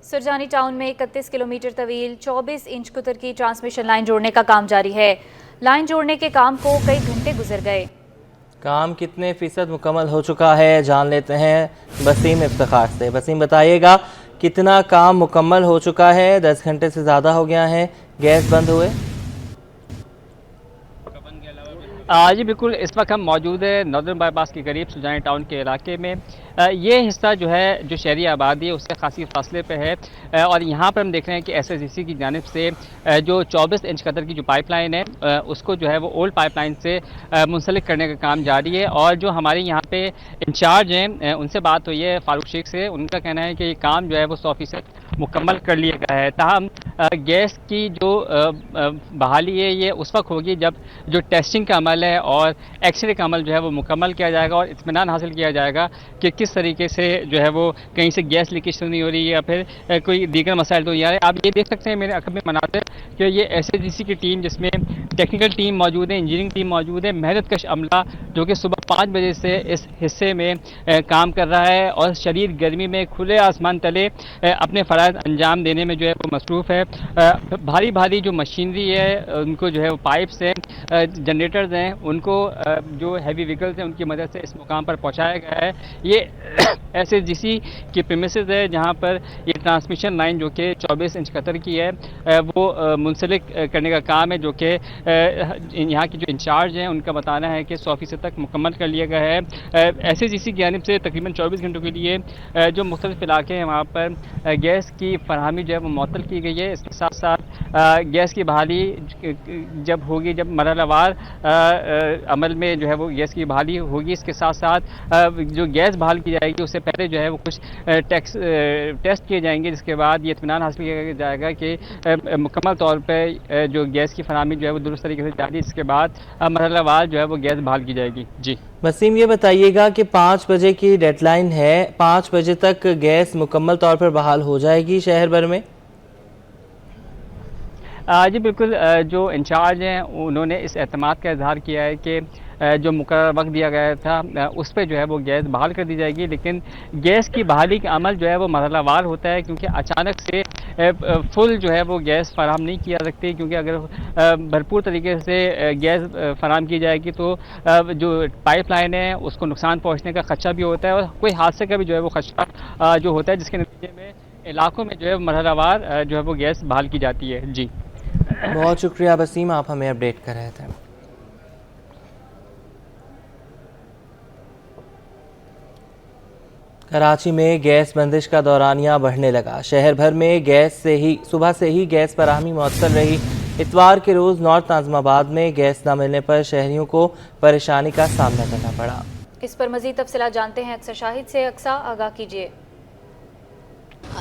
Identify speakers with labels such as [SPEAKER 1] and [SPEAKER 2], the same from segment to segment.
[SPEAKER 1] Surjani town में 31 kilometre तवील 24 inch कुतर की ट्रांसमिशन लाइन जोड़ने का काम जारी है। लाइन जोड़ने के काम को कई घंटे गुजर गए।
[SPEAKER 2] काम कितने फीसद मुकम्मल हो चुका है, जान लेते हैं वसीम इफ्तिखार से। वसीम, बताइएगा कितना काम मुकम्मल हो चुका है? 10 घंटे से ज़्यादा हो गया है गैस बंद हुए।
[SPEAKER 3] जी बिल्कुल, इस वक्त हम मौजूद है नॉर्दर्न बाईपास के करीब सुरजानी टाउन के इलाके में। ये हिस्सा जो है जो शहरी आबादी है उससे खासी फासले पे है और यहाँ पर हम देख रहे हैं कि SSDC की जानिब से जो 24 इंच कदर की जो पाइपलाइन है उसको जो है वो ओल्ड पाइपलाइन से मुंसलिक करने का काम जारी है। और जो हमारे यहाँ पे इंचार्ज हैं उनसे बात हुई है फारूक शेख से, उनका कहना है कि ये काम जो है वो 100% मुकम्मल कर लिया गया है। ताहम गैस की जो बहाली है ये उस वक्त होगी जब जो टेस्टिंग का अमल है और एक्सरे का अमल जो है वो मुकम्मल किया जाएगा और इत्मीनान हासिल किया जाएगा कि किस तरीके से जो है वो कहीं से गैस लीकेज तो नहीं हो रही है या फिर कोई दीगर मसाइल तो नहीं आ रहे। आप ये देख सकते हैं मेरे अकब में मनाते कि ये SSDC की टीम जिसमें टेक्निकल टीम मौजूद है, इंजीनियरिंग टीम मौजूद है, मेहनत कश अमला जो कि सुबह 5 बजे से इस हिस्से में काम कर रहा है और शदीद गर्मी में खुले आसमान तले अपने फ़राइज़ अंजाम देने में जो है वो मसरूफ़ है। भारी भारी जो मशीनरी है उनको जो है वो पाइप्स हैं, जनरेटर्स हैं, उनको जो हैवी व्हीकल्स हैं उनकी मदद से इस मुकाम पर पहुंचाया गया है। ये SSDC की प्रीमिसेस है जहां पर ये ट्रांसमिशन लाइन जो कि 24 इंच कतर की है वो मुंसलिक करने का काम है जो कि यहाँ की जो इंचार्ज हैं उनका बताना है कि 100% तक मुकम्मल कर लिया गया है। SSDC की जानिब से तकरीबन 24 घंटों के लिए जो मुख्तलिफ इलाके हैं वहाँ पर गैस की फरहमी जो है वो मुअत्तल की गई है। इसके साथ साथ गैस की बहाली जब होगी, जब मरहलावार अमल में जो है वो गैस की बहाली होगी, इसके साथ साथ जो गैस बहाल की जाएगी उससे पहले जो है वो कुछ टेस्ट किए जाएंगे, जिसके बाद ये इत्मीनान हासिल किया जाएगा कि मुकम्मल तौर पे जो गैस की फरहमी जो है वो दुरुस्त तरीके से जारी, इसके बाद मरहलावार जो है वो गैस बहाल की जाएगी। जी
[SPEAKER 2] वसीम, ये बताइएगा कि 5 बजे की डेडलाइन है, 5 बजे तक गैस मुकम्मल तौर पर बहाल हो जाएगी शहर भर में?
[SPEAKER 3] जी बिल्कुल, जो इंचार्ज हैं उन्होंने इस एतमाद का इजहार किया है कि जो मुकर्रर वक्त दिया गया था उस पर जो है वो गैस बहाल कर दी जाएगी। लेकिन गैस की बहाली का अमल जो है वो मरहलावार होता है क्योंकि अचानक से फुल जो है वो गैस फराहम नहीं किया सकती, क्योंकि अगर भरपूर तरीके से गैस फराहम की जाएगी तो जो पाइपलाइन है उसको नुकसान पहुँचने का खदशा भी होता है और कोई हादसे का भी जो है वो खदशा जो होता है, जिसके नतीजे में इलाकों में जो है मरहलावार जो है वो गैस बहाल की जाती है। जी
[SPEAKER 2] बहुत शुक्रिया वसीम, आप हमें अपडेट कर रहे थे। कराची में गैस बंदिश का दौरानिया बढ़ने लगा। शहर भर में सुबह से ही गैस फराहमी मुअत्तल रही। इतवार के रोज़ नॉर्थ नाज़िमाबाद में गैस न मिलने पर शहरियों को परेशानी का सामना करना पड़ा।
[SPEAKER 1] इस पर मज़ीद तफसीलात जानते हैं अक्सर शाहिद से। अक्सा, आगाह कीजिए।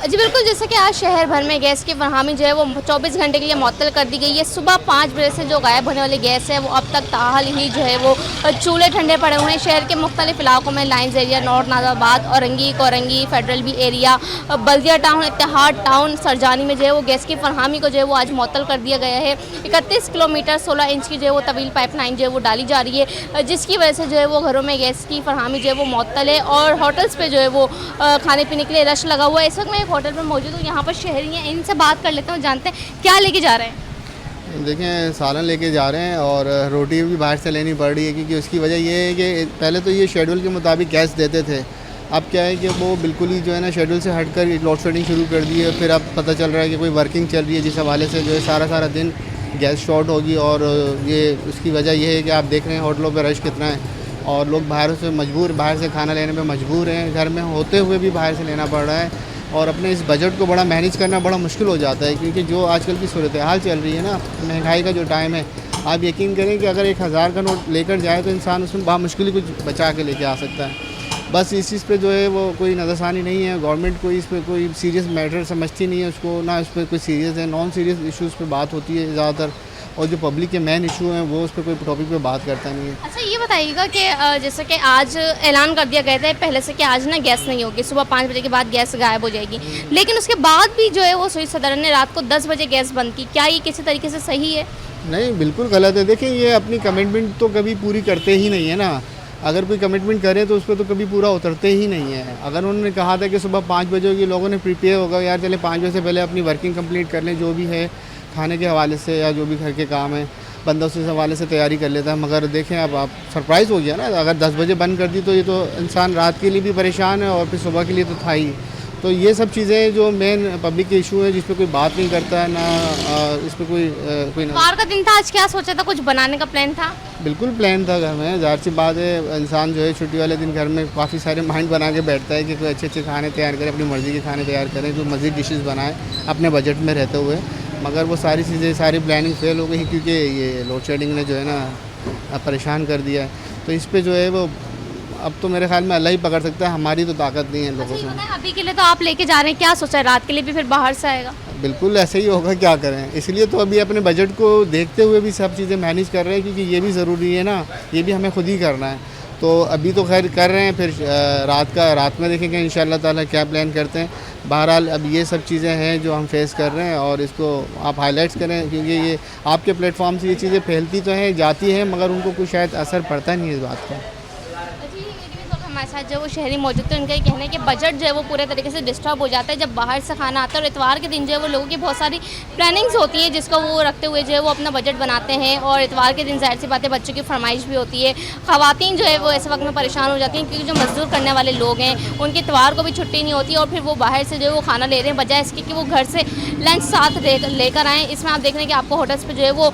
[SPEAKER 4] जी बिल्कुल, जैसे कि आज शहर भर में गैस की फरहमी जो है वो 24 घंटे के लिए मुअत्तल कर दी गई है। सुबह 5 बजे से जो गायब होने वाली गैस है वो अब तक ताहाल ही जो है वो चूल्हे ठंडे पड़े हुए हैं। शहर के मुख्तलिफ इलाकों में लाइन्स एरिया, नॉर्थ नाज़िमाबाद, औरंगी, कोरंगी, फेडरल बी एरिया, बल्दिया टाउन, इत्तेहाद टाउन, सरजानी में जो है वो गैस की फरहमी को जो है वो आज मुअत्तल कर दिया गया है। 31 किलोमीटर 16 इंच की जो है वो तवील पाइपलाइन जो है वो डाली जा रही है, जिसकी वजह से जो है वो घरों में गैस की फरहमी जो है वो मुअत्तल है और होटल्स पर जो है वो खाने पीने के लिए रश लगा हुआ है। इस वक्त मैं एक होटल पर मौजूद हूँ, यहाँ पर शहरी हैं, इनसे बात कर लेते हैं, जानते हैं क्या लेके जा रहे हैं।
[SPEAKER 5] देखें, सालन लेके जा रहे हैं और रोटी भी बाहर से लेनी पड़ रही है क्योंकि उसकी वजह ये है कि पहले तो ये शेड्यूल के मुताबिक गैस देते थे, अब क्या है कि वो बिल्कुल ही जो है ना शेड्यूल से हटकर लोड शेडिंग शुरू कर दी है। फिर अब पता चल रहा है कि कोई वर्किंग चल रही है जिस हवाले से जो है सारा दिन गैस शॉर्ट होगी और ये उसकी वजह ये है कि आप देख रहे हैं होटलों पर रश कितना है और लोग बाहर से खाना लेने पर मजबूर हैं। घर में होते हुए भी बाहर से लेना पड़ रहा है और अपने इस बजट को बड़ा मैनेज करना बड़ा मुश्किल हो जाता है क्योंकि जो आजकल की सूरत हाल चल रही है ना, महंगाई का जो टाइम है, आप यकीन करें कि अगर 1000 का नोट लेकर जाए तो इंसान उसमें बहुत मुश्किल कुछ बचा के लेके आ सकता है। बस इस चीज़ पे जो है वो कोई नज़रसानी नहीं है, गवर्नमेंट कोई इस पर कोई सीरियस मैटर समझती नहीं है उसको, ना इस पर कोई सीरियस है, नॉन सीरियस इशूज़ पे बात होती है ज़्यादातर और जो पब्लिक के मेन इशू हैं वो उस पर कोई टॉपिक पे बात करता नहीं है।
[SPEAKER 4] अच्छा, ये बताइएगा कि जैसे कि आज ऐलान कर दिया गया था पहले से कि आज ना गैस नहीं होगी, सुबह 5 बजे के बाद गैस गायब हो जाएगी, लेकिन उसके बाद भी जो है वो सुई सदर ने रात को 10 बजे गैस बंद की। क्या ये किसी तरीके से सही है?
[SPEAKER 5] नहीं, बिल्कुल गलत है। देखिए, ये अपनी कमिटमेंट तो कभी पूरी करते ही नहीं है ना। अगर कोई कमिटमेंट करे तो उस पर तो कभी पूरा उतरते ही नहीं है। अगर उन्होंने कहा था कि सुबह 5 बजे होगी, लोगों ने प्रिपेयर होगा यार चले 5 बजे से पहले अपनी वर्किंग कंप्लीट कर लें, जो भी है खाने के हवाले से या जो भी घर के काम है बंदा उस हवाले से तैयारी कर लेता है। मगर देखें अब आप सरप्राइज़ हो गया ना, अगर 10 बजे बंद कर दी तो ये तो इंसान रात के लिए भी परेशान है और फिर सुबह के लिए तो था ही। तो ये सब चीज़ें जो मेन पब्लिक के इशू है जिस पे कोई बात नहीं करता है ना, इस पर कोई
[SPEAKER 4] इतवार का दिन था, आज क्या सोचा था, कुछ बनाने का प्लान था?
[SPEAKER 5] बिल्कुल प्लान था घर में। ज़ाहिर सी बात है इंसान जो है छुट्टी वाले दिन घर में काफ़ी सारे माइंड बना के बैठता है कि कोई अच्छे अच्छे खाने तैयार करें, अपनी मर्ज़ी के खाने तैयार करें, जो मज़ीद डिशेस बनाएं अपने बजट में रहते हुए। मगर वो सारी चीज़ें सारी प्लानिंग फेल हो गई क्योंकि ये लोड शेडिंग ने जो है ना परेशान कर दिया है। तो इस पे जो है वो अब तो मेरे ख्याल में अल्लाह ही पकड़ सकता है, हमारी तो ताकत नहीं है लोगों से।
[SPEAKER 4] अभी के लिए तो आप लेके जा रहे हैं, क्या सोचा है रात के लिए भी फिर बाहर से आएगा?
[SPEAKER 5] बिल्कुल ऐसे ही होगा, क्या करें। इसलिए तो अभी अपने बजट को देखते हुए भी सब चीज़ें मैनेज कर रहे हैं क्योंकि ये भी ज़रूरी है ना, ये भी हमें खुद ही करना है। तो अभी तो खैर कर रहे हैं, फिर रात में देखेंगे इंशाअल्लाह ताला क्या प्लान करते हैं। बहरहाल अब ये सब चीज़ें हैं जो हम फेस कर रहे हैं और इसको आप हाईलाइट्स करें क्योंकि ये आपके प्लेटफॉर्म से ये चीज़ें फैलती तो हैं, जाती हैं, मगर उनको कुछ शायद असर पड़ता नहीं है इस बात का।
[SPEAKER 4] हमारे साथ जो वो शहरी मौजूद थे, उनका ये कहना है कि बजट जो है वो पूरे तरीके से डिस्टर्ब हो जाता है जब बाहर से खाना आता है। और इतवार के दिन जो है वो लोगों की बहुत सारी प्लानिंग्स होती हैं जिसको वो रखते हुए जो है वो अपना बजट बनाते हैं। और इतवार के दिन जाहिर सी बात है बच्चों की फरमाइश भी होती है। ख़वातीन जो है वो ऐसे वक्त में परेशान हो जाती हैं क्योंकि जो मजदूर करने वाले लोग हैं उनकी इतवार को भी छुट्टी नहीं होती और फिर वो बाहर से जो है वो खाना ले रहे हैं बजाय इसके कि वो घर से लंच साथ लेकर आएँ। इसमें आप देख रहे हैं कि आपको होटल्स पर जो है वो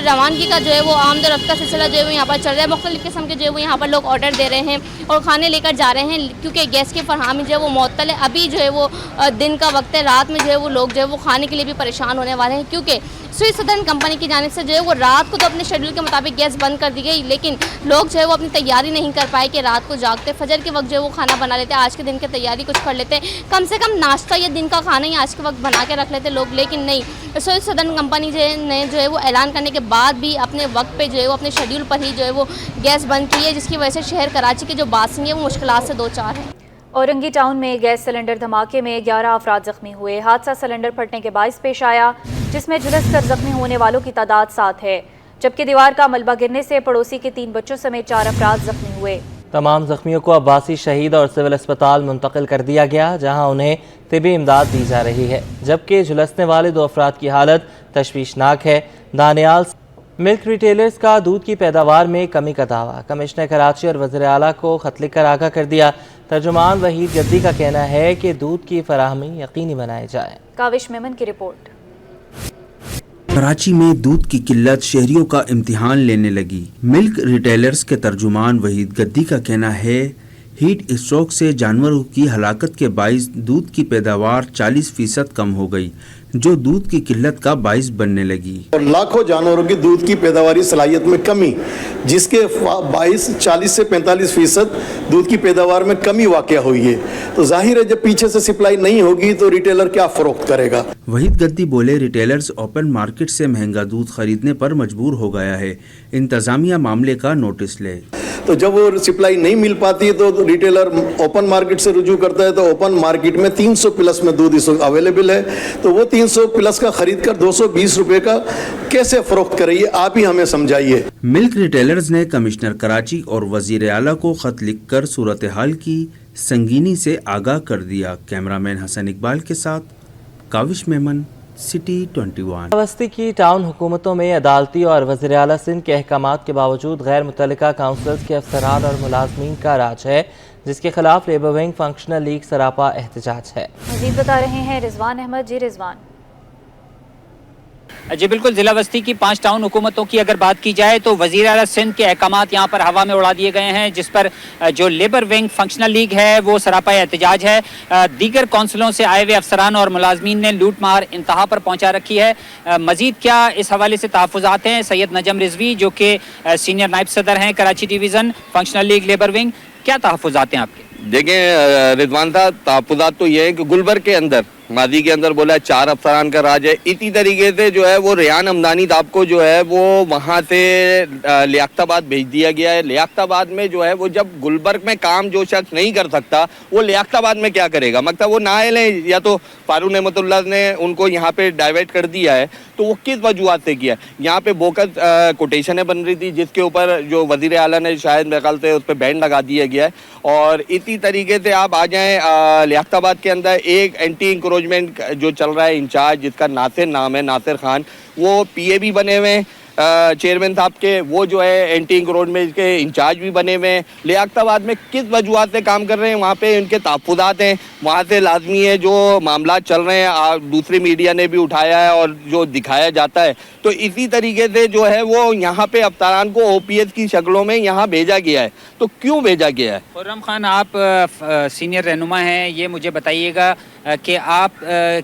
[SPEAKER 4] रवानगी का जो है वो आमदरफ्त का सिलसिला जो है वो यहाँ पर चल रहा है। मुख्तलिफ़ किस्म के जो है वो यहाँ पर लोग ऑर्डर दे रहे हैं और खाने लेकर जा रहे हैं क्योंकि गैस की फरहमी जो है वो मुअत्तल है। अभी जो है वो दिन का वक्त है, रात में जो है वो लोग जो है वो खाने के लिए भी परेशान होने वाले हैं क्योंकि स्विस सदर्न कंपनी की जानिब से जो है वो रात को तो अपने शेड्यूल के मुताबिक गैस बंद कर दी गई, लेकिन लोग जो है वो अपनी तैयारी नहीं कर पाए कि रात को जागते फजर के वक्त जो है वो खाना बना लेते, आज के दिन की तैयारी कुछ कर लेते, कम से कम नाश्ता या दिन का खाना ही आज के वक्त बना के रख लेते लोग। लेकिन नहीं, स्विस सदर्न कंपनी ने जो है वो ऐलान करने के बाद भी अपने वक्त पर जो है वो अपने शेड्यूल पर ही जो है वो गैस बंद की है, जिसकी वजह से शहर कराची के जो बासिंग है वो मुश्किलात से दो चार है।
[SPEAKER 1] औरंगी टाउन में गैस सिलेंडर धमाके में 11 अफराद जख्मी हुए। हादसा सिलेंडर फटने के बायस पेश आया जिसमें झुलसकर जख्मी होने वालों की तादाद 7 है, जबकि दीवार का मलबा गिरने से पड़ोसी के 3 बच्चों समेत 4 अफराद जख्मी हुए।
[SPEAKER 2] तमाम जख्मियों को अब्बासी शहीद और सिविल अस्पताल मुंतकिल कर दिया गया जहां उन्हें तिबी इमदाद दी जा रही है, जबकि झुलसने वाले 2 अफराद की हालत तशवीशनाक है। दानियाल मिल्क रिटेलर्स का दूध की पैदावार में कमी का दावा, कमिश्नर कराची और वज़ीर आला को खत लिखकर आगाह कर दिया। तर्जुमान वहीद गद्दी का कहना है कि दूध की फराहमी यकीनी बनाई जाए।
[SPEAKER 1] काविश मेमन की रिपोर्ट।
[SPEAKER 6] कराची में दूध की किल्लत शहरियों का इम्तिहान लेने लगी। मिल्क रिटेलर्स के तर्जुमान वहीद गद्दी का कहना है हीट स्ट्रोक से जानवरों की हलाकत के बाइस दूध की पैदावार 40% कम हो गई, जो दूध की किल्लत का बाइस बनने लगी।
[SPEAKER 7] और लाखों जानवरों की दूध की पैदावारी सलाहियत में कमी, जिसके 40 से 45% दूध की पैदावार में कमी वाक़या हुई है। तो जाहिर है जब पीछे से सप्लाई नहीं होगी तो रिटेलर क्या फरोख्त करेगा।
[SPEAKER 6] वहीद गद्दी बोले रिटेलर्स ओपन मार्केट से महंगा दूध खरीदने पर मजबूर हो गया है, इंतजामिया मामले का नोटिस ले।
[SPEAKER 7] तो जब वो सप्लाई नहीं मिल पाती है तो रिटेलर ओपन मार्केट से रुजू करता है, तो ओपन मार्केट में 300 प्लस में दूध इस वक्त अवेलेबल है, तो वो 300 प्लस का खरीद कर 220 रुपए का कैसे फरोख्त करें, आप ही हमें समझाइए।
[SPEAKER 6] मिल्क रिटेलर्स ने कमिश्नर कराची और वजीर आला को खत लिखकर सूरत हाल की संगीनी से आगाह कर दिया। कैमरामैन हसन इकबाल के साथ काविश मेमन, सिटी 21।
[SPEAKER 2] वस्ती की टाउन हुकूमतों में अदालती और वज़ीर आला सिंध के अहकामात के बावजूद गैर मुतल्लिका काउंसिल्स के अफसरान और मुलाजमीन का राज है, जिसके खिलाफ लेबर विंग फंक्शनल लीग सरापा एहतजाज है।
[SPEAKER 1] मजीद बता रहे हैं रिजवान अहमद। जी रिजवान।
[SPEAKER 8] जी बिल्कुल, जिला वस्ती की 5 टाउन हुकूमतों की अगर बात की जाए तो वज़ीर आला सिंध के अहकामात यहाँ पर हवा में उड़ा दिए गए हैं, जिस पर जो लेबर विंग फंक्शनल लीग है वो सरापा एहतजाज है। दीगर कौंसिलों से आए हुए अफसरान और मुलाजमीन ने लूट मार इंतहा पर पहुँचा रखी है। मजीद क्या इस हवाले से तहफ़्फ़ुज़ात हैं, सैयद नजम रिजवी जो कि सीनियर नायब सदर हैं Karachi division functional league labour wing, क्या तहफ़्फ़ुज़ात हैं आपके?
[SPEAKER 9] देखें रिजवान साहब, तहफ़्फ़ुज़ात तो ये है कि गुलबर्ग के अंदर माजी के अंदर बोला 4 अफसरान का राज है। इसी तरीके से जो है वो रेहान हमदानी साहब को जो है वो वहाँ से लियाकताबाद भेज दिया गया है। लियाकताबाद में जो है वो जब गुलबर्ग में काम जो शख्स नहीं कर सकता वो लियाकताबाद में क्या करेगा, मतलब वो ना लें, या तो फारूक नेमतुल्लाह ने उनको यहाँ पे डाइवर्ट कर दिया है तो वो किस वजूहत से किया है। यहाँ पे बोकस कोटेशनें बन रही थी जिसके ऊपर जो वजीर आला ने शायद मेरे ख्याल से उस पर बैन लगा दिया गया है। और इसी तरीके से आप आ जाएं लियाकताबाद के अंदर एक एंटी इंक्रोचमेंट जो चल रहा है इंचार्ज, जिसका नासिर नाम है, नासिर खान, वो PA भी बने हुए हैं चेयरमैन साहब के, वो जो है एंटी इंक्रोचमेंट के इंचार्ज भी बने हुए हैं। लियाकताबाद में किस वजूहत से काम कर रहे हैं, वहाँ पे इनके तहफ़्फ़ुज़ात हैं, वहाँ से लाजमी है जो मामला चल रहे हैं दूसरी मीडिया ने भी उठाया है और जो दिखाया जाता है। तो इसी तरीके से जो है वो यहाँ पे अफसरान को OPS की शक्लों में यहाँ भेजा गया है। तो क्यों भेजा गया है?
[SPEAKER 8] खुर्रम खान, आप सीनियर रहनुमा हैं, ये मुझे बताइएगा कि आप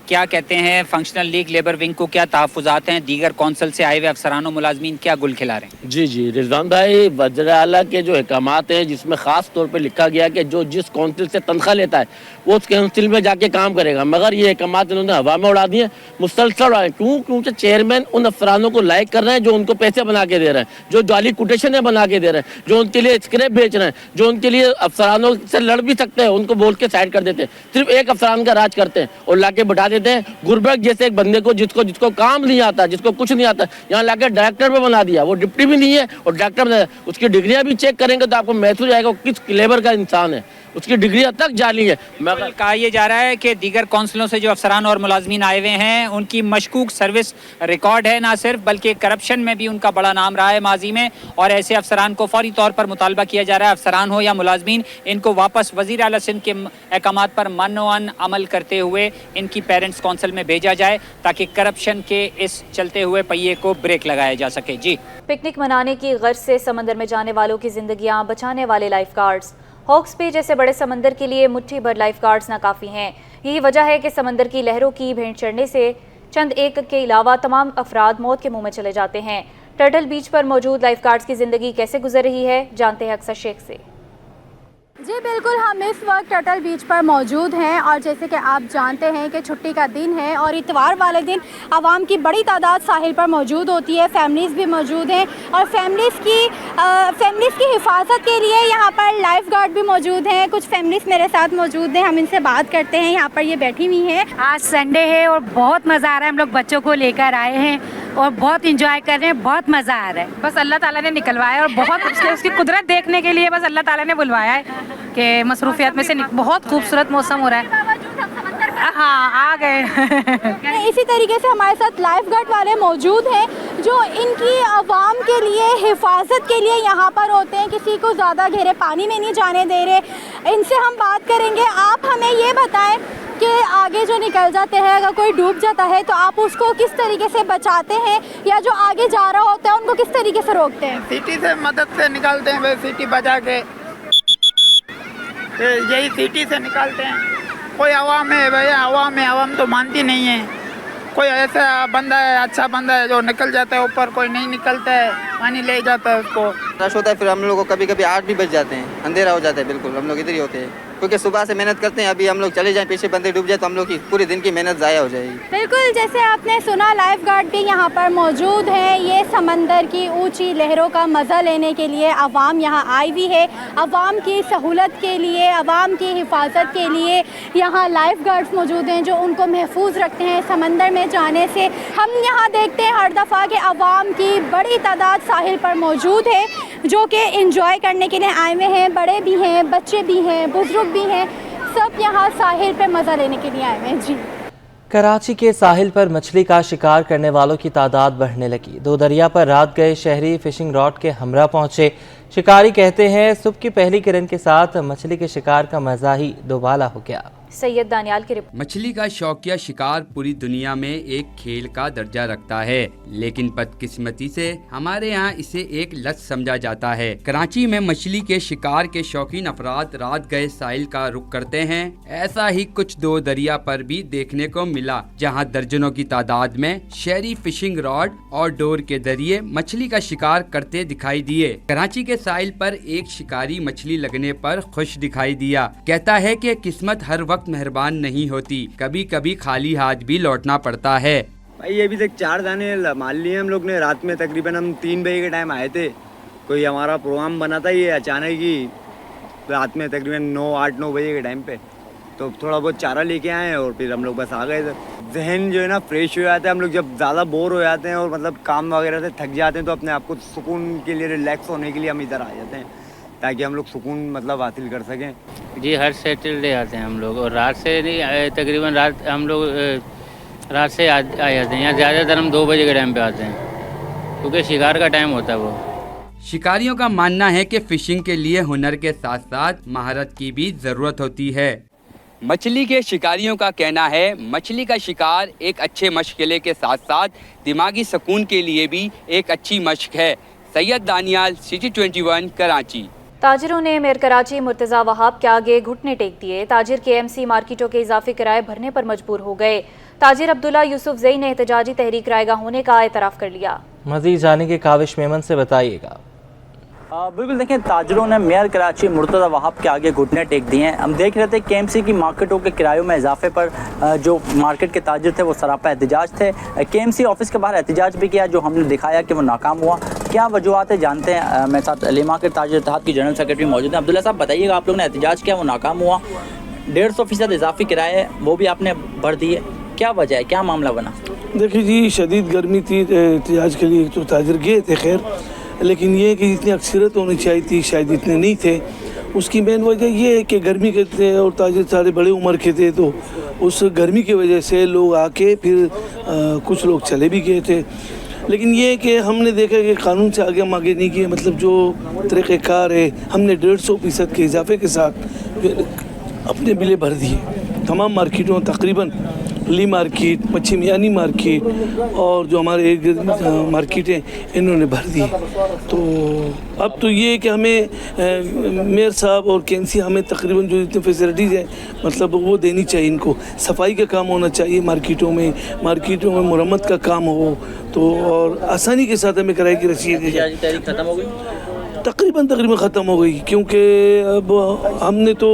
[SPEAKER 8] क्या कहते हैं, फंक्शनल लीग लेबर विंग को क्या तहफ़्फ़ुज़ात हैं, दीगर कौंसल से आए हुए अफसरान और मुलाजमीन क्या गुल खिला रहे हैं?
[SPEAKER 10] जी रिजवान भाई, वज़ीर आला के जो अहकामात हैं जिसमें ख़ास तौर पे लिखा गया कि जो जिस कौंसिल से तनख्वाह लेता है वो उस कौंसिल में जाके काम करेगा, मगर ये अहकामात इन्होंने हवा में उड़ा दिए, मुसलसल उड़ाए। क्योंकि चेयरमैन उन अफसरानों को लाइक कर रहे हैं जो उनको पैसे बना के दे रहे हैं, जो जाली कोटेशनें बना के दे रहे हैं, जो उनके लिए स्क्रैप बेच रहे हैं, जो उनके लिए अफसरानों से लड़ भी सकते हैं, उनको बोल के साइड कर देते हैं, सिर्फ एक अफसरान का राज करते हैं और लाके बैठा देते हैं। गुरबर्ग जैसे एक बंदे को जिसको काम नहीं आता, जिसको कुछ नहीं आता, यहाँ लाके डायरेक्टर पे बना दिया। वो डिप्टी भी नहीं है और डायरेक्टर, उसकी डिग्रियां भी चेक करेंगे तो आपको महसूस आएगा किस लेबर का इंसान है, उसकी डिग्री अब तक जाली है।
[SPEAKER 8] मगर कहा यह जा रहा है कि दीगर कौंसिलों से जो अफसरान और मुलाजमीन आए हुए हैं उनकी मशकूक सर्विस रिकॉर्ड है, ना सिर्फ बल्कि करप्शन में भी उनका बड़ा नाम रहा है माजी में, और ऐसे अफसरान को फौरी तौर पर मुतालबा किया जा रहा है, अफसरान हो या मुलाजमीन, इनको वापस वज़ीर आला सिंध के अहकामात पर मनोअन अमल करते हुए इनकी पेरेंट्स कौंसिल में भेजा जाए ताकि करप्शन के इस चलते हुए पहिए को ब्रेक लगाया जा सके। जी,
[SPEAKER 1] पिकनिक मनाने की गर्ज से समंदर में जाने वालों की जिंदगियां बचाने वाले लाइफ गार्ड्स हॉक्स बे जैसे बड़े समंदर के लिए मुट्ठी भर लाइफ गार्ड्स नाकाफी हैं। यही वजह है कि समंदर की लहरों की भेंट चढ़ने से चंद एक के अलावा तमाम अफराद मौत के मुंह में चले जाते हैं। टर्टल बीच पर मौजूद लाइफ गार्ड्स की ज़िंदगी कैसे गुजर रही है, जानते हैं अक्सर शेख से।
[SPEAKER 11] जी बिल्कुल, हम इस वक्त टर्टल बीच पर मौजूद हैं और जैसे कि आप जानते हैं कि छुट्टी का दिन है और इतवार वाले दिन आवाम की बड़ी तादाद साहिल पर मौजूद होती है, फैमिलीज़ भी मौजूद हैं और फैमिलीज़ की हिफाजत के लिए यहाँ पर लाइफ गार्ड भी मौजूद हैं। कुछ फैमिलीज़ मेरे साथ मौजूद हैं, हम इनसे बात करते हैं। यहाँ पर ये बैठी हुई हैं।
[SPEAKER 12] आज संडे है और बहुत मज़ा आ रहा है, हम लोग बच्चों को लेकर आए हैं और बहुत इंजॉय कर रहे हैं, बहुत मज़ा आ रहा है। बस अल्लाह ताला ने निकलवाया और बहुत उसकी कुदरत देखने के लिए बस अल्लाह ताला ने बुलवाया है कि मसरूफियत में से बहुत खूबसूरत मौसम हो रहा है। हाँ, आ गए।
[SPEAKER 11] इसी तरीके से हमारे साथ लाइफ गार्ड वाले मौजूद हैं जो इनकी आवाम के लिए हिफाजत के लिए यहाँ पर होते हैं, किसी को ज़्यादा गहरे पानी में नहीं जाने दे रहे। इनसे हम बात करेंगे। आप हमें ये बताएं कि आगे जो निकल जाते हैं, अगर कोई डूब जाता है तो आप उसको किस तरीके से बचाते हैं, या जो आगे जा रहा होता है उनको किस तरीके से रोकते हैं?
[SPEAKER 13] सिटी से मदद से निकालते हैं, सिटी बचा के यही सिटी से निकालते हैं। कोई आवाम है भैया, आवाम तो मानती नहीं है। कोई ऐसा बंदा है, अच्छा बंदा है जो निकल जाता है ऊपर, कोई नहीं निकलता है, पानी ले जाता है उसको।
[SPEAKER 14] रश होता है, फिर हम लोग को कभी कभी 8 भी बज जाते हैं, अंधेरा हो जाता है। बिल्कुल हम लोग इधर ही होते हैं क्योंकि सुबह से मेहनत करते हैं। अभी हम लोग चले जाएं, पीछे बंदे डूब जाए तो हम लोग की पूरे दिन की मेहनत ज़ाया हो जाएगी।
[SPEAKER 11] बिल्कुल, जैसे आपने सुना, लाइफ गार्ड भी यहाँ पर मौजूद हैं। ये समंदर की ऊंची लहरों का मज़ा लेने के लिए आवाम यहाँ आई हुई है। आवाम की सहूलत के लिए, आवाम की हिफाजत के लिए यहाँ लाइफ गार्ड्स मौजूद हैं जो उनको महफूज रखते हैं समंदर में जाने से। हम यहाँ देखते हैं हर दफ़ा कि आवाम की बड़ी तादाद साहिल पर मौजूद है जो कि इंजॉय करने के लिए आए हुए हैं। बड़े भी हैं, बच्चे भी हैं, बुजुर्ग भी हैं, सब यहाँ साहिल पे मज़ा लेने के लिए आए हुए हैं। जी,
[SPEAKER 2] कराची के साहिल पर मछली का शिकार करने वालों की तादाद बढ़ने लगी। दो दरिया पर रात गए शहरी फिशिंग रॉड के हमरा पहुंचे। शिकारी कहते हैं सुबह की पहली किरण के साथ मछली के शिकार का मजा ही दोबाला हो गया।
[SPEAKER 1] सैयद दानियाल की रिपोर्ट।
[SPEAKER 15] मछली का शौकिया शिकार पूरी दुनिया में एक खेल का दर्जा रखता है, लेकिन बदकिस्मती से हमारे यहाँ इसे एक लत समझा जाता है। कराची में मछली के शिकार के शौकीन अफराद रात गए साहिल का रुख करते हैं। ऐसा ही कुछ दो दरिया पर भी देखने को मिला, जहाँ दर्जनों की तादाद में शहरी फिशिंग रॉड और डोर के जरिए मछली का शिकार करते दिखाई दिए। कराची के साहिल पर एक शिकारी मछली लगने पर खुश दिखाई दिया। कहता है कि किस्मत हर वक्त वक्त मेहरबान नहीं होती, कभी कभी खाली हाथ भी लौटना पड़ता है।
[SPEAKER 16] भाई अभी तक 4 दाने मान लिए हम लोग ने। रात में तकरीबन हम 3 बजे के टाइम आए थे, कोई हमारा प्रोग्राम बना था, ये अचानक ही रात में तकरीबन 8-9 बजे के टाइम पे तो थोड़ा बहुत चारा लेके आए और फिर हम लोग बस आ गए थे। जहन जो है ना फ्रेश हो जाता है। हम लोग जब ज़्यादा बोर हो जाते हैं और मतलब काम वगैरह से थक जाते हैं तो अपने आप को सुकून के लिए, रिलैक्स होने के लिए हम इधर आ जाते हैं ताकि हम लोग सुकून मतलब हासिल कर सकें।
[SPEAKER 17] जी हर सैटरडे आते हैं हम लोग और रात से नहीं, तकरीबन रात हम लोग रात से आ जाते हैं। यहाँ ज़्यादातर हम 2 बजे के टाइम पे आते हैं क्योंकि शिकार का टाइम होता है वो।
[SPEAKER 15] शिकारियों का मानना है कि फिशिंग के लिए हुनर के साथ साथ महारत की भी ज़रूरत होती है। मछली के शिकारियों का कहना है मछली का शिकार एक अच्छे मशगले के साथ साथ दिमागी सुकून के लिए भी एक अच्छी मशक है। सैयद दानियाल, सिटी 21, कराची।
[SPEAKER 1] ताजिरों ने मेयर कराची मुर्तज़ा वहाब के आगे घुटने टेक दिए। ताजिर KMC मार्केटों के इजाफी किराए भरने पर मजबूर हो गए। ताजिर अब्दुल्ला यूसुफ ज़ई ने एहतजाजी तहरीक रायगा होने का एतराफ़ कर लिया।
[SPEAKER 2] मज़ीद जाने के काविश मेमन से बताइएगा।
[SPEAKER 18] बिल्कुल देखें, ताजरों ने मेयर कराची मुर्तज़ा वहाब के आगे घुटने टेक दिए हैं। हम देख रहे थे KMC की मार्केटों के किरायों में इजाफे पर जो मार्केट के ताजिर थे वो सरापा एहतजाज थे। KMC ऑफिस के बाहर एहतजाज भी किया जो हमने दिखाया कि वो नाकाम हुआ। क्या वजूहत है जानते हैं। मेरे साथ लेमा के ताजिर इत्तेहाद की जनरल सेक्रेटरी मौजूद हैं। अब्दुल्ला साहब बताइएगा, आप लोग ने एहतजाज किया, वो नाकाम हुआ, 150% इजाफी किराए वो भी आपने भर दिए, क्या वजह है, क्या मामला बना?
[SPEAKER 19] देखिए जी, शदीद गर्मी थी, एहतजाज के लिए तो ताजिर गए थे खैर, लेकिन ये कि जितनी अक्सरियत होनी चाहिए थी शायद इतने नहीं थे। उसकी मेन वजह ये है कि गर्मी के थे और ताजिर सारे बड़े उम्र के थे, तो उस गर्मी की वजह से लोग आके फिर कुछ लोग चले भी गए थे। लेकिन ये कि हमने देखा कि कानून से आगे हम आगे नहीं किए, मतलब जो तरीक़ेकार है हमने 150% के इजाफे के साथ अपने बिले भर दिए। तमाम मार्केटों तकरीबन ली मार्केट, पश्चिम यानी मार्केट और जो हमारे मार्केट हैं इन्होंने भर दी। तो अब तो ये है कि हमें मेयर साहब और KMC हमें तकरीबन जो जितनी फैसिलिटीज़ हैं मतलब वो देनी चाहिए। इनको सफाई का काम होना चाहिए मार्केटों में मुरम्मत का काम हो तो, और आसानी के साथ हमें किराए की रसीद दी जाए।
[SPEAKER 18] खत्म हो गई
[SPEAKER 19] तकरीबन ख़त्म हो गई, क्योंकि अब हमने तो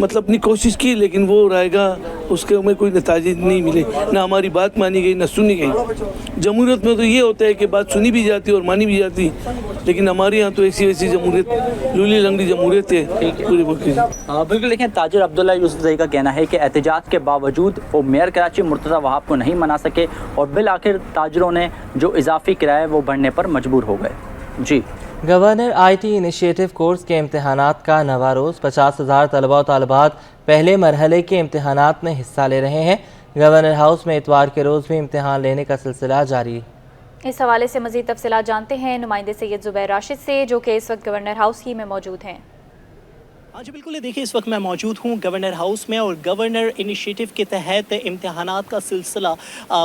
[SPEAKER 19] मतलब अपनी कोशिश की लेकिन वो रहेगा उसके हमें कोई नतीजे नहीं मिले, ना हमारी बात मानी गई ना सुनी गई। जमहूरियत में तो ये होता है कि बात सुनी भी जाती और मानी भी जाती, लेकिन हमारे यहाँ तो ऐसी वैसी जमहूरियत, लूली लंगड़ी जमहूरियत है पूरे मुल्क की।
[SPEAKER 18] बिल्कुल देखें, ताजिर अब्दुल्ला यूसुफ ज़ई का कहना है कि एहतजाज के बावजूद वो मेयर कराची मुर्तज़ा वहाब को नहीं मना सके और बिल आखिर ताजिरों ने जो इजाफी किराए वो भरने पर मजबूर हो गए। जी,
[SPEAKER 2] गवर्नर IT इनिशिएटिव कोर्स के इम्तहानात का नवा रोज़ 50,000 तलबा और तालिबात पहले मरहले के इम्तहानात में हिस्सा ले रहे हैं। गवर्नर हाउस में इतवार के रोज़ भी इम्तहान लेने का सिलसिला जारी।
[SPEAKER 1] इस हवाले से मज़ीद तफसीलात जानते हैं नुमाइंदे सैयद ज़ुबैर राशिद से, जो कि इस वक्त गवर्नर हाउस ही में मौजूद हैं।
[SPEAKER 20] हाँ जी बिल्कुल, देखिए इस वक्त मैं मौजूद हूँ गवर्नर हाउस में और गवर्नर इनिशिएटिव के तहत इम्तहानात का सिलसिला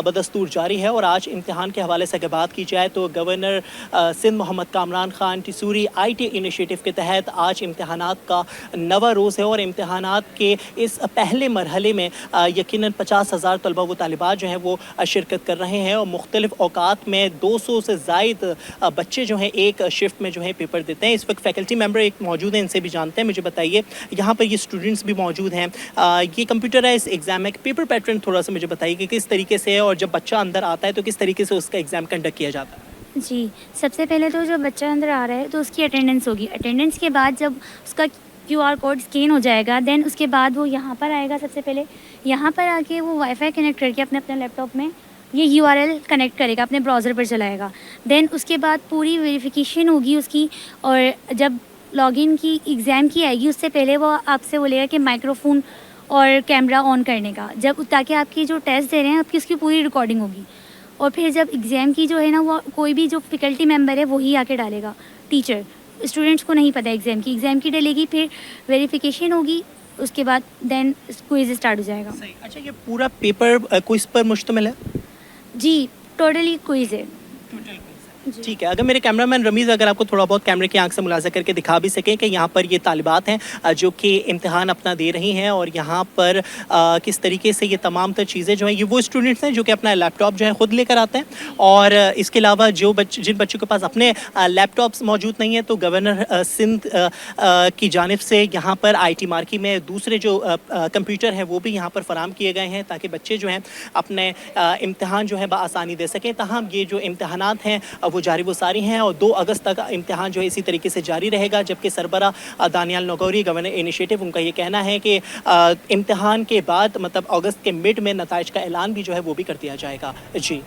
[SPEAKER 20] बदस्तूर जारी है। और आज इम्तहान के हवाले से अगर बात की जाए तो governor Sindh Mohammad Kamran Khan Tessori IT initiative के तहत आज इम्तहानात का नवा रोज़ है और इम्तहानात के इस पहले मरहले में यकीनन 50,000 तलबा व तालिबात जो हैं वो शिरकत कर रहे हैं और मुख्तलिफ़ औकात में 200 से ज़ायद बच्चे जो हैं एक शिफ्ट में जो है पेपर देते हैं। इस वक्त फैकल्टी मेम्बर एक मौजूद हैं, इनसे भी जानते हैं। मुझे यहाँ पर ये स्टूडेंट्स भी मौजूद हैं। ये कंप्यूटराइज एग्जाम है, पेपर पैटर्न थोड़ा सा मुझे बताइए कि किस तरीके से है और जब बच्चा अंदर आता है तो किस तरीके से उसका एग्ज़ाम कंडक्ट किया जाता है।
[SPEAKER 21] जी, सबसे पहले तो जब बच्चा अंदर आ रहा है तो उसकी अटेंडेंस होगी। अटेंडेंस के बाद जब उसका QR कोड स्कैन हो जाएगा देन उसके बाद वो यहाँ पर आएगा। सबसे पहले यहाँ पर आके वो वाईफाई कनेक्ट करके अपने लैपटॉप में ये URL कनेक्ट करेगा, अपने ब्राउज़र पर चलाएगा। देन उसके बाद पूरी वेरिफिकेशन होगी उसकी और जब लॉगिन की एग्ज़ाम की आएगी उससे पहले वो आपसे बोलेगा कि माइक्रोफोन और कैमरा ऑन करने का, जब ताकि आपकी जो टेस्ट दे रहे हैं आपकी उसकी पूरी रिकॉर्डिंग होगी। और फिर जब एग्ज़ाम की जो है ना वो कोई भी जो फैकल्टी मेंबर है वही आके डालेगा, टीचर, स्टूडेंट्स को नहीं पता एग्ज़ाम की डलेगी, फिर वेरिफिकेशन होगी, उसके बाद देन क्विज़ स्टार्ट हो जाएगा।
[SPEAKER 20] अच्छा, ये पूरा पेपर क्विज़ पर मुश्तमिल है?
[SPEAKER 21] जी, टोटली क्विज़ है।
[SPEAKER 20] ठीक है, अगर मेरे कैमरामैन रमीज़ अगर आपको थोड़ा बहुत कैमरे की आंख से मुलाजा करके दिखा भी सकें कि यहाँ पर ये तालिबात हैं जो कि इम्तिहान अपना दे रही हैं और यहाँ पर किस तरीके से ये तमाम तर चीज़ें जो हैं, ये वो स्टूडेंट्स हैं जो कि अपना लैपटॉप जो है ख़ुद लेकर आते हैं और इसके अलावा जिन बच्चों के पास अपने लैपटॉप्स मौजूद नहीं हैं तो गवर्नर सिंध की जानिब से यहाँ पर IT मार्की में दूसरे जो कंप्यूटर हैं वो भी यहाँ पर फराम किए गए हैं ताकि बच्चे जो हैं अपने इम्तिहान जो है बआसानी दे सकें। ताहम ये जो इम्तिहानात हैं वो जारी वो सारी हैं और 2 अगस्त तक इम्तिहान जो है इसी तरीके से जारी रहेगा, जबकि सरबरा दानियाल नगौरी गवर्नर इनिशिएटिव उनका ये कहना है कि इम्तिहान के बाद मतलब अगस्त के मिड में नताइज का ऐलान भी जो है वो भी कर दिया जाएगा। जी।